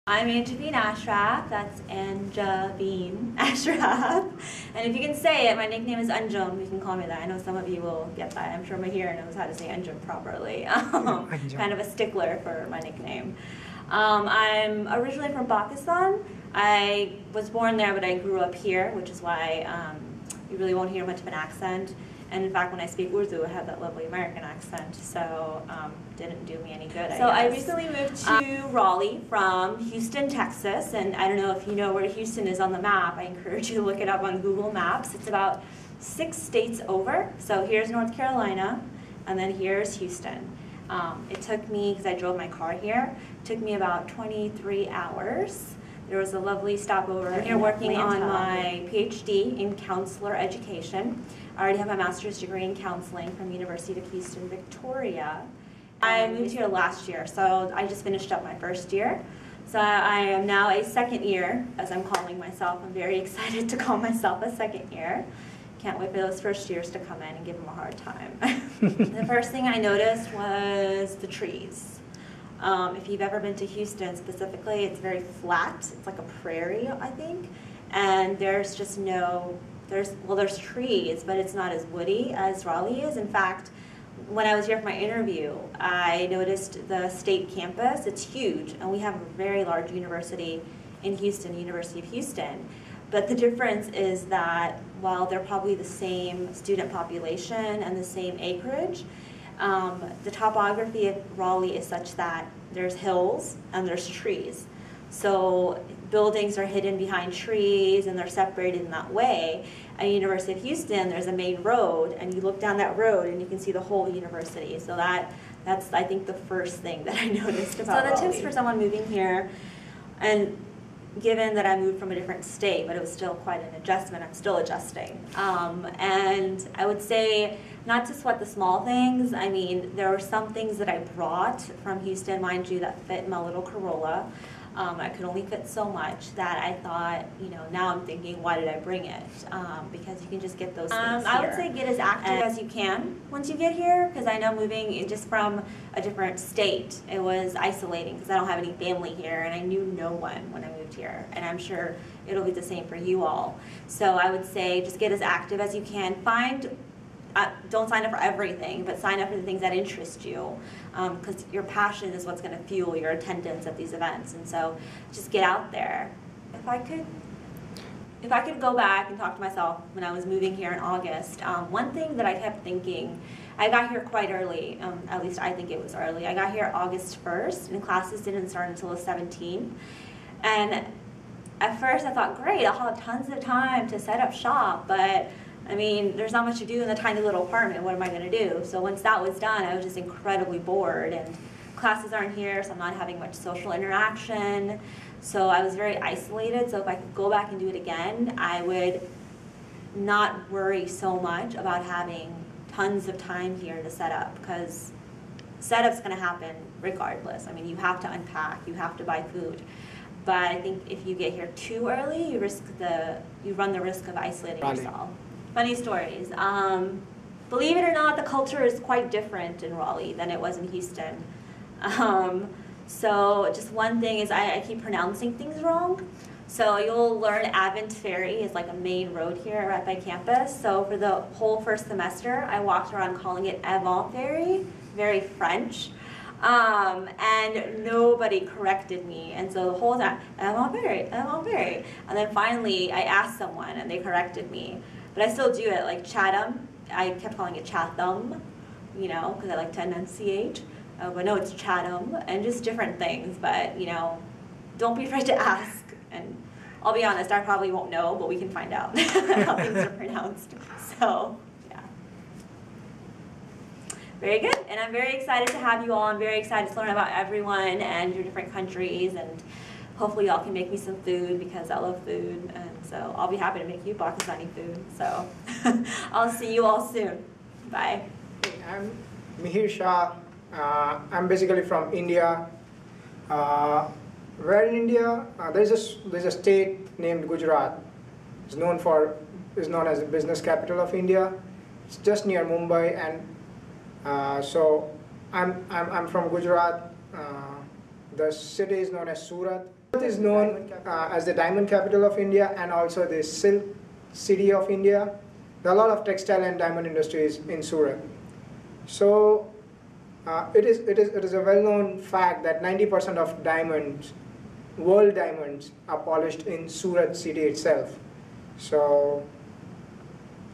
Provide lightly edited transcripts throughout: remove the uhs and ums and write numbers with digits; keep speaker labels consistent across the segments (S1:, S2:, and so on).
S1: I'm Anjabeen Ashraf, that's Anjabeen Ashraf. And if you can say it, my nickname is Anjum, you can call me that. I know some of you will get that. I'm sure Mahir knows how to say Anjum properly. Kind of a stickler for my nickname. I'm originally from Pakistan. I was born there, but I grew up here, which is why you really won't hear much of an accent. And in fact, when I speak Urdu, I have that lovely American accent, so didn't do me any good, I guess. I recently moved to Raleigh from Houston, Texas, and I don't know if you know where Houston is on the map. I encourage you to look it up on Google Maps. It's about 6 states over. So here's North Carolina, and then here's Houston. It took me, because I drove my car here, it took me about 23 hours. There was a lovely stopover. I'm here working on my PhD in counselor education. I already have my master's degree in counseling from University of Houston, Victoria. I moved here last year, so I just finished up my first year. So I am now a second year, as I'm calling myself. I'm very excited to call myself a second year. Can't wait for those first years to come in and give them a hard time. The first thing I noticed was the trees. If you've ever been to Houston specifically, it's very flat. It's like a prairie, I think. And there's just no, there's trees, but it's not as woody as Raleigh is. In fact, when I was here for my interview, I noticed the state campus. It's huge, and we have a very large university in Houston, University of Houston. But the difference is that while they're probably the same student population and the same acreage, the topography of Raleigh is such that there's hills and there's trees. So buildings are hidden behind trees and they're separated in that way. At University of Houston, there's a main road, and you look down that road and you can see the whole university. So that's I think the first thing that I noticed about Raleigh. So the tips for someone moving here, and given that I moved from a different state, but it was still quite an adjustment, I'm still adjusting. And I would say not to sweat the small things. I mean, there were some things that I brought from Houston, mind you, that fit in my little Corolla. I could only fit so much that I thought, you know, now I'm thinking, why did I bring it? Because you can just get those things here. I would say get as active as you can once you get here, because I know moving just from a different state, it was isolating because I don't have any family here, and I knew no one when I moved here, and I'm sure it'll be the same for you all. So I would say just get as active as you can. Don't sign up for everything, but sign up for the things that interest you, because your passion is what's going to fuel your attendance at these events. And so just get out there. If I could go back and talk to myself when I was moving here in August, one thing that I kept thinking, I got here quite early, at least I think it was early. I got here August 1st, and classes didn't start until the 17th. And at first I thought, great, I'll have tons of time to set up shop, but I mean, there's not much to do in the tiny little apartment. What am I going to do? So once that was done, I was just incredibly bored, and classes aren't here, so I'm not having much social interaction. So I was very isolated. So if I could go back and do it again, I would not worry so much about having tons of time here to set up, because setup's going to happen regardless. I mean, you have to unpack, you have to buy food. But I think if you get here too early, you run the risk of isolating yourself. Funny stories. Believe it or not, the culture is quite different in Raleigh than it was in Houston. So just one thing is I keep pronouncing things wrong. So you'll learn Avant Ferry is like a main road here right by campus. So for the whole first semester, I walked around calling it Avant Ferry, very French. And nobody corrected me, and so the whole time, Avant Ferry, Avant Ferry. And then finally, I asked someone, and they corrected me. But I still do it, like Chatham. I kept calling it Chatham, you know, because I like to enunciate. But no, it's Chatham, and just different things. But, you know, don't be afraid to ask. And I'll be honest, I probably won't know, but we can find out how things are pronounced. So, yeah. Very good, and I'm very excited to have you all. I'm very excited to learn about everyone and your different countries, and hopefully y'all can make me some food, because I love food, and so I'll be happy to make you Pakistani food. So I'll see you all soon. Bye.
S2: I'm Mihir Shah. I'm basically from India. Where in India? There's a state named Gujarat. It's known as the business capital of India. It's just near Mumbai, and so I'm from Gujarat. The city is known as Surat. Surat is known as the diamond capital of India and also the silk city of India. There are a lot of textile and diamond industries in Surat. So it is a well-known fact that 90% of diamonds, world diamonds, are polished in Surat city itself. So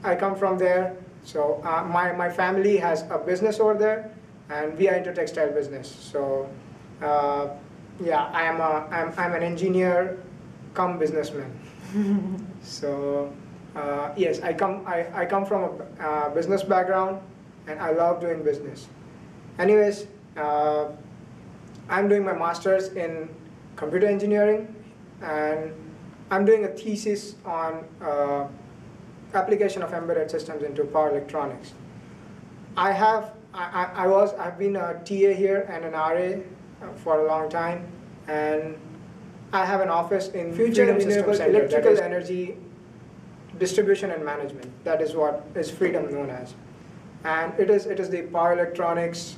S2: I come from there. So my family has a business over there, and we are into textile business. So yeah, I'm an engineer, come businessman. So yes, I come from a business background, and I love doing business. Anyways, I'm doing my master's in computer engineering, and I'm doing a thesis on application of embedded systems into power electronics. I've been a TA here and an RA for a long time, and I have an office in Future Renewable Electrical Energy Distribution and Management. That is what is Freedom known as, and it is the power electronics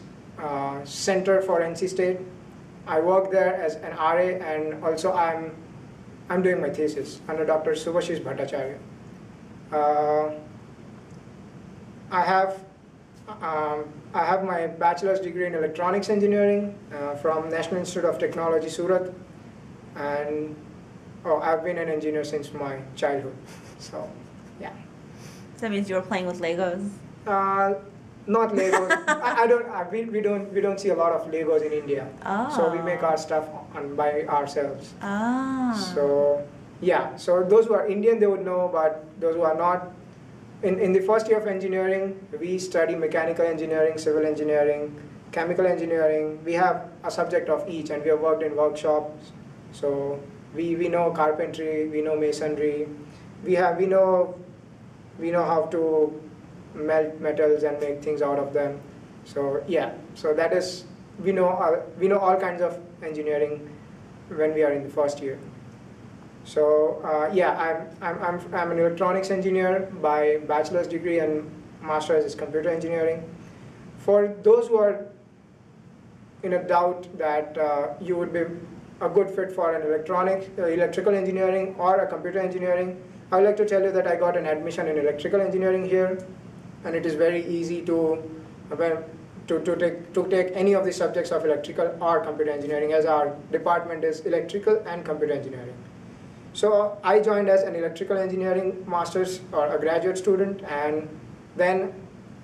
S2: center for NC State. I work there as an RA, and also I'm doing my thesis under Dr. Subhashish Bhattacharya. I have my bachelor's degree in electronics engineering from National Institute of Technology, Surat, and I've been an engineer since my childhood. So, yeah.
S1: So that means you were playing with Legos?
S2: Not Legos. We don't see a lot of Legos in India.
S1: Oh.
S2: So we make our stuff by ourselves.
S1: Ah.
S2: So yeah. So those who are Indian, they would know, but those who are not, in the first year of engineering, we study mechanical engineering, civil engineering, chemical engineering. We have a subject of each, and we have worked in workshops. So we know carpentry, we know masonry, we know how to melt metals and make things out of them. So yeah, so that is, we know all kinds of engineering when we are in the first year. So yeah, I'm an electronics engineer by bachelor's degree, and master's is computer engineering. For those who are in a doubt that you would be a good fit for an electrical engineering or a computer engineering, I would like to tell you that I got an admission in electrical engineering here, and it is very easy to take any of the subjects of electrical or computer engineering, as our department is electrical and computer engineering. So I joined as an electrical engineering master's or a graduate student, and then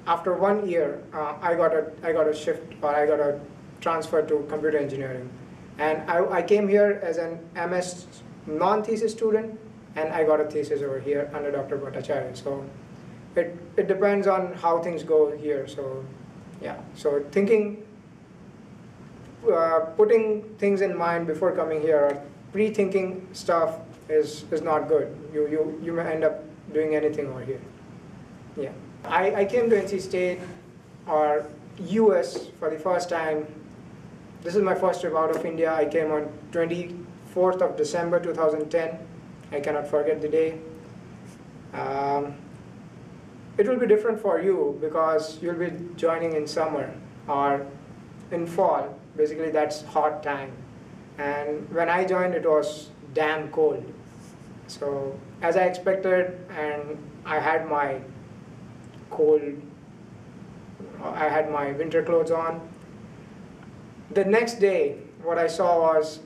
S2: after 1 year, I got a shift, or I got a transfer to computer engineering, and I came here as an MS non-thesis student, and I got a thesis over here under Dr. Bhattacharya. So it depends on how things go here. So yeah, so putting things in mind before coming here, or pre-thinking stuff is not good. You may end up doing anything over here. Yeah, I came to NC State or US for the first time. This is my first trip out of India. I came on 24th of December 2010. I cannot forget the day. It will be different for you because you'll be joining in summer or in fall. Basically, that's hot time. And when I joined, it was damn cold. So as I expected, and I had my winter clothes on. The next day, what I saw was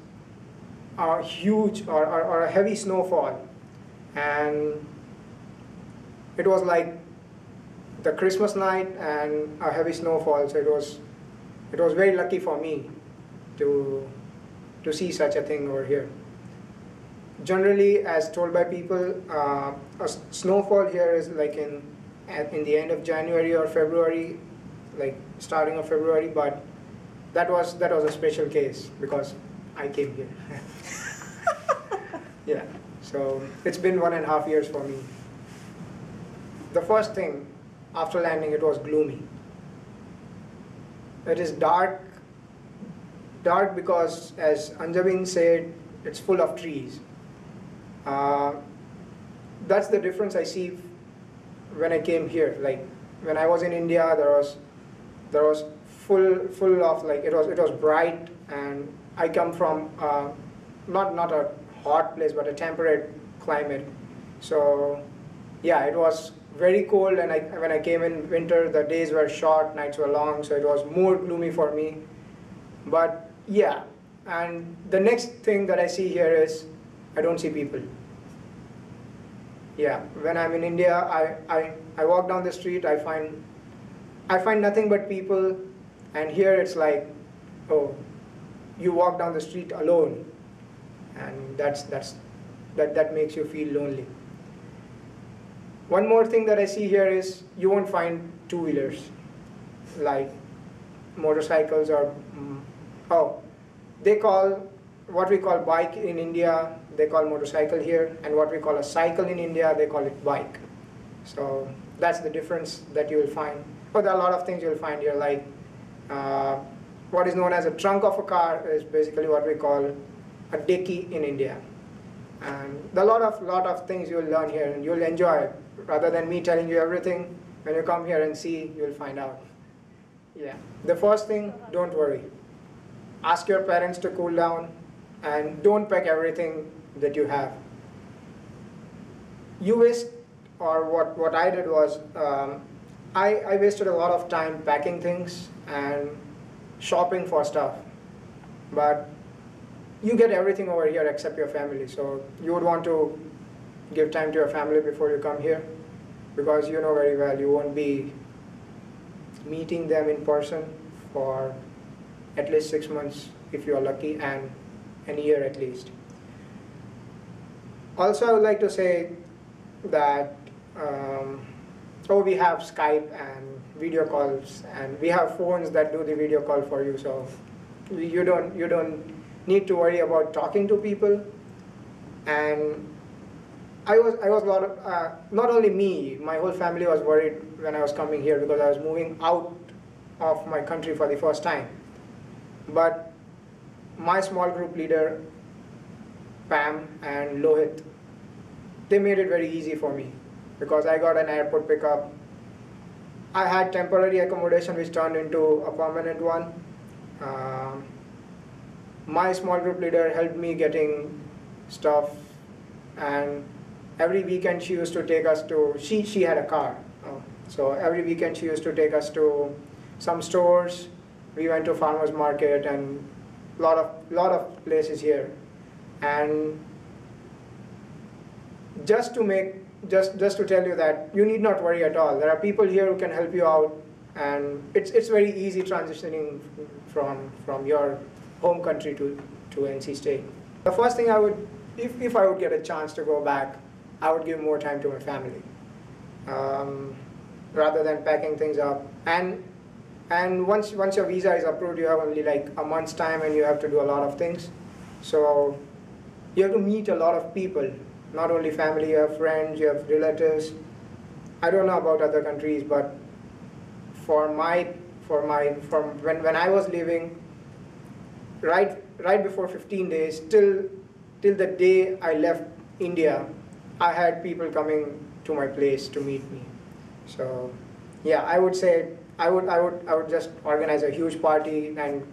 S2: a huge or a heavy snowfall, and it was like the Christmas night and a heavy snowfall. So it was very lucky for me to see such a thing over here. Generally, as told by people, a snowfall here is like in the end of January or February, like starting of February. But that was a special case because I came here. Yeah, so it's been 1.5 years for me. The first thing after landing, it was gloomy. It is dark because, as Anjabin said, it's full of trees. That's the difference I see when I came here. Like when I was in India, there was full of, like, it was bright, and I come from not a hot place, but a temperate climate. So yeah, it was very cold, and when I came in winter, the days were short, nights were long, so it was more gloomy for me. But yeah, and the next thing that I see here is I don't see people. Yeah, when I'm in India, I walk down the street, I find nothing but people, and here it's like, oh, you walk down the street alone, and that makes you feel lonely. One more thing that I see here is you won't find two-wheelers, like motorcycles or, they call, what we call bike in India, they call motorcycle here, and what we call a cycle in India, they call it bike. So that's the difference that you will find. But there are a lot of things you'll find here, like what is known as a trunk of a car is basically what we call a dicky in India. And there are a lot of things you'll learn here, and you'll enjoy it. Rather than me telling you everything, when you come here and see, you'll find out. Yeah. The first thing, don't worry. Ask your parents to cool down, and don't pack everything that you have. You waste, or what I did was, I wasted a lot of time packing things and shopping for stuff. But you get everything over here except your family, so you would want to give time to your family before you come here, because you know very well you won't be meeting them in person for at least 6 months if you are lucky, and a year at least. Also, I would like to say that we have Skype and video calls, and we have phones that do the video call for you, so you don't need to worry about talking to people. And I was a lot of, not only me, my whole family was worried when I was coming here, because I was moving out of my country for the first time. But my small group leader, Pam and Lohit, they made it very easy for me, because I got an airport pickup. I had temporary accommodation which turned into a permanent one. My small group leader helped me getting stuff, and every weekend she used to take us to, she had a car. So every weekend she used to take us to some stores. We went to farmers market and lot of places here. And just to tell you that you need not worry at all. There are people here who can help you out, and it's very easy transitioning from your home country to NC State. The first thing I would, if I would get a chance to go back, I would give more time to my family, rather than packing things up. And once your visa is approved, you have only like a month's time, and you have to do a lot of things. So you have to meet a lot of people, not only family, you have friends, you have relatives. I don't know about other countries, but from when I was leaving, right before 15 days, till the day I left India, I had people coming to my place to meet me. So yeah, I would say I would just organize a huge party and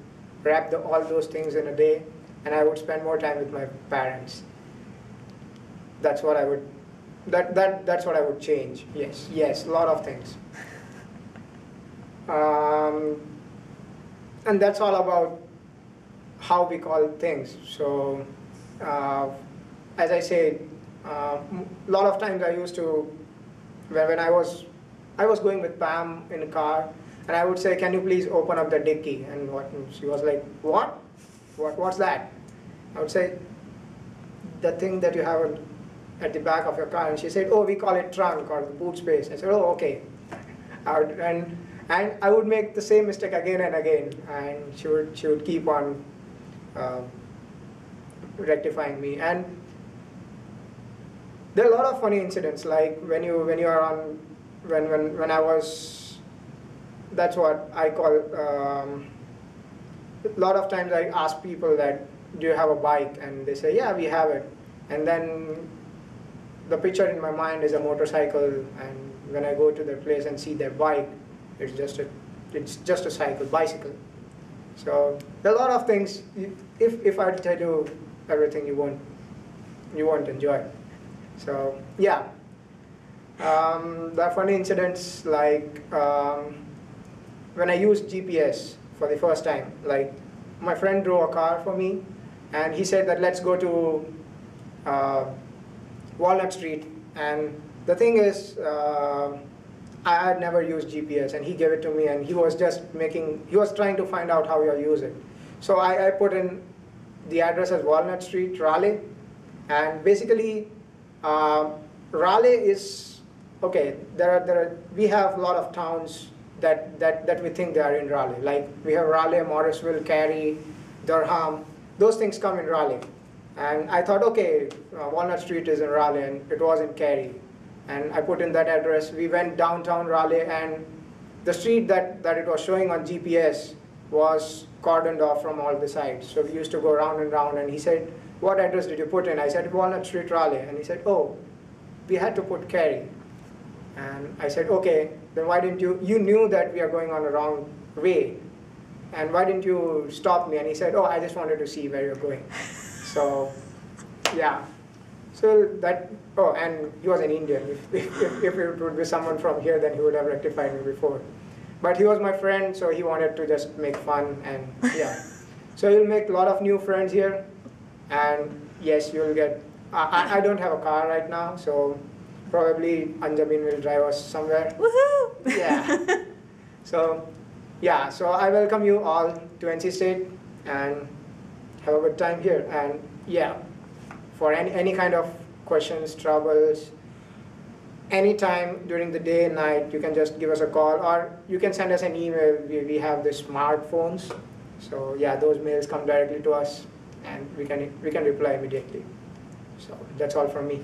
S2: wrap all those things in a day, and I would spend more time with my parents. That's what I would. That's what I would change. Yes, a lot of things. And that's all about how we call things. So, as I said, a lot of times I used to, when I was going with Pam in a car, and I would say, "Can you please open up the dicky?" And she was like, What's that?" I would say, "The thing that you have at the back of your car." And she said, "Oh, we call it trunk or the boot space." I said, "Oh, okay." And I would make the same mistake again and again, and she would keep on rectifying me. And there are a lot of funny incidents, like when you are on, when I was, that's what I call, a lot of times I ask people that, "Do you have a bike?" And they say, "Yeah, we have it." And then the picture in my mind is a motorcycle, and when I go to their place and see their bike, it's just a bicycle. So there are a lot of things. If I tell you everything you won't enjoy. So yeah, there are funny incidents like when I used GPS for the first time. Like my friend drove a car for me, and he said that let's go to Walnut Street. And the thing is, I had never used GPS, and he gave it to me, and he was trying to find out how you use it. So I put in the address as Walnut Street, Raleigh, and basically Raleigh is, okay, we have a lot of towns that we think they are in Raleigh. Like we have Raleigh, Morrisville, Cary, Durham. Those things come in Raleigh. And I thought, okay, Walnut Street is in Raleigh, and it was in Cary. And I put in that address. We went downtown Raleigh, and the street that it was showing on GPS was cordoned off from all the sides. So we used to go round and round, and he said, what address did you put in? I said, Walnut Street, Raleigh. And he said, oh, we had to put Cary. And I said, okay, then why didn't you knew that we are going on a wrong way, and why didn't you stop me? And he said, oh, I just wanted to see where you're going. So, yeah. So that, oh, and he was an Indian. If it would be someone from here, then he would have rectified me before. But he was my friend, so he wanted to just make fun, and yeah. So you'll make a lot of new friends here, and yes, you'll get, I don't have a car right now, so probably Anjabin will drive us somewhere.
S1: Woohoo!
S2: Yeah. So, yeah, so I welcome you all to NC State, and have a good time here. And yeah, for any kind of questions, troubles, anytime during the day, night, you can just give us a call, or you can send us an email. We have the smartphones, so yeah, those mails come directly to us, and we can reply immediately. So that's all from me.